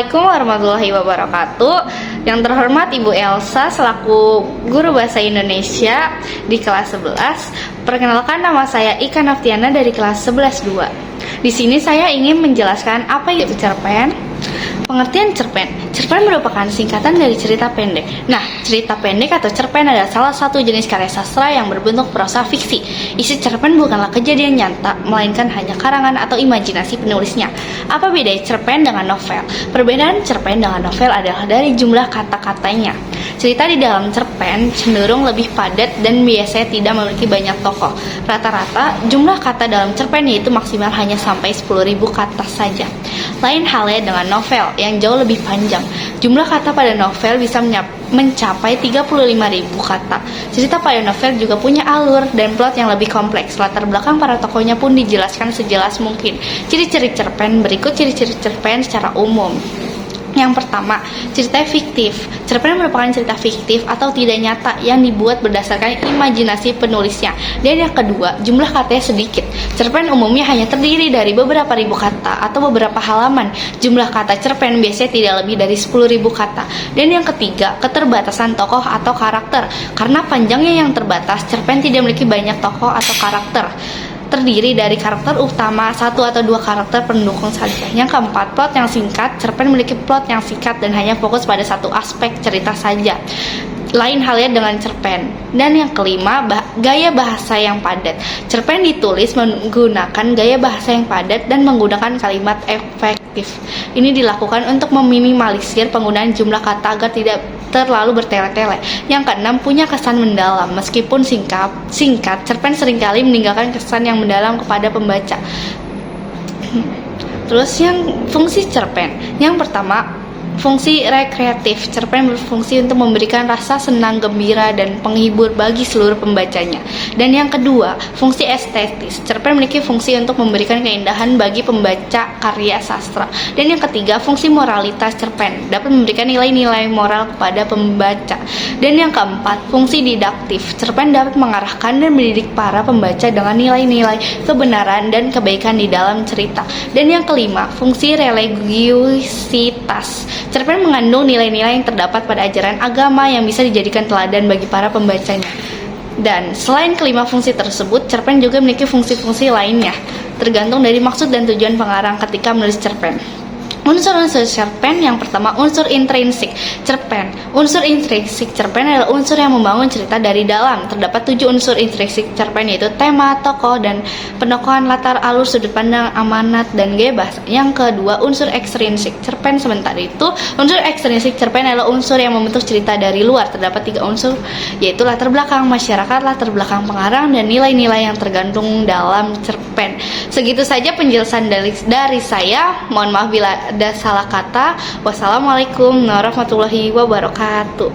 Assalamualaikum warahmatullahi wabarakatuh. Yang terhormat Ibu Elsa selaku guru bahasa Indonesia di kelas 11. Perkenalkan, nama saya Ika Naftiana dari kelas 11-2. Di sini saya ingin menjelaskan apa itu cerpen. Pengertian cerpen. Cerpen merupakan singkatan dari cerita pendek. Nah, cerita pendek atau cerpen adalah salah satu jenis karya sastra yang berbentuk prosa fiksi. Isi cerpen bukanlah kejadian nyata, melainkan hanya karangan atau imajinasi penulisnya. Apa beda cerpen dengan novel? Perbedaan cerpen dengan novel adalah dari jumlah kata-katanya. Cerita di dalam cerpen cenderung lebih padat dan biasanya tidak memiliki banyak tokoh. Rata-rata jumlah kata dalam cerpen yaitu maksimal hanya sampai 10.000 kata saja. Lain halnya dengan novel yang jauh lebih panjang. Jumlah kata pada novel bisa mencapai 35.000 kata. Cerita pada novel juga punya alur dan plot yang lebih kompleks. Latar belakang para tokohnya pun dijelaskan sejelas mungkin. Ciri-ciri cerpen. Berikut ciri-ciri cerpen secara umum. Yang pertama, cerita fiktif. Cerpen merupakan cerita fiktif atau tidak nyata yang dibuat berdasarkan imajinasi penulisnya. Dan yang kedua, jumlah katanya sedikit. Cerpen umumnya hanya terdiri dari beberapa ribu kata atau beberapa halaman. Jumlah kata cerpen biasanya tidak lebih dari 10.000 kata. Dan yang ketiga, keterbatasan tokoh atau karakter. Karena panjangnya yang terbatas, cerpen tidak memiliki banyak tokoh atau karakter. Terdiri dari karakter utama, 1 atau 2 karakter pendukung saja. Yang keempat, plot yang singkat. Cerpen memiliki plot yang singkat dan hanya fokus pada satu aspek cerita saja. Lain halnya dengan cerpen. Dan yang kelima, gaya bahasa yang padat. Cerpen ditulis menggunakan gaya bahasa yang padat dan menggunakan kalimat efektif. Ini dilakukan untuk meminimalisir penggunaan jumlah kata agar tidak terlalu bertele-tele. Yang keenam, punya kesan mendalam. Meskipun singkat, cerpen seringkali meninggalkan kesan yang mendalam kepada pembaca. Terus yang fungsi cerpen. Yang pertama, fungsi rekreatif. Cerpen berfungsi untuk memberikan rasa senang, gembira, dan penghibur bagi seluruh pembacanya. Dan yang kedua, fungsi estetis. Cerpen memiliki fungsi untuk memberikan keindahan bagi pembaca karya sastra. Dan yang ketiga, fungsi moralitas. Cerpen dapat memberikan nilai-nilai moral kepada pembaca. Dan yang keempat, fungsi didaktif. Cerpen dapat mengarahkan dan mendidik para pembaca dengan nilai-nilai kebenaran dan kebaikan di dalam cerita. Dan yang kelima, fungsi religiusitas. Cerpen mengandung nilai-nilai yang terdapat pada ajaran agama yang bisa dijadikan teladan bagi para pembacanya. Dan selain kelima fungsi tersebut, cerpen juga memiliki fungsi-fungsi lainnya, tergantung dari maksud dan tujuan pengarang ketika menulis cerpen. Unsur-unsur cerpen. Yang pertama, unsur intrinsik cerpen. Unsur intrinsik cerpen adalah unsur yang membangun cerita dari dalam. Terdapat 7 unsur intrinsik cerpen, yaitu tema, tokoh, dan penokohan, latar, alur, sudut pandang, amanat, dan gaya bahasa. Yang kedua, unsur ekstrinsik cerpen. Sementara itu, unsur ekstrinsik cerpen adalah unsur yang membentuk cerita dari luar. Terdapat 3 unsur, yaitu latar belakang masyarakat, latar belakang pengarang, dan nilai-nilai yang tergantung dalam cerpen. Segitu saja penjelasan dari saya. Mohon maaf bila ada salah kata. Wassalamualaikum warahmatullahi wabarakatuh.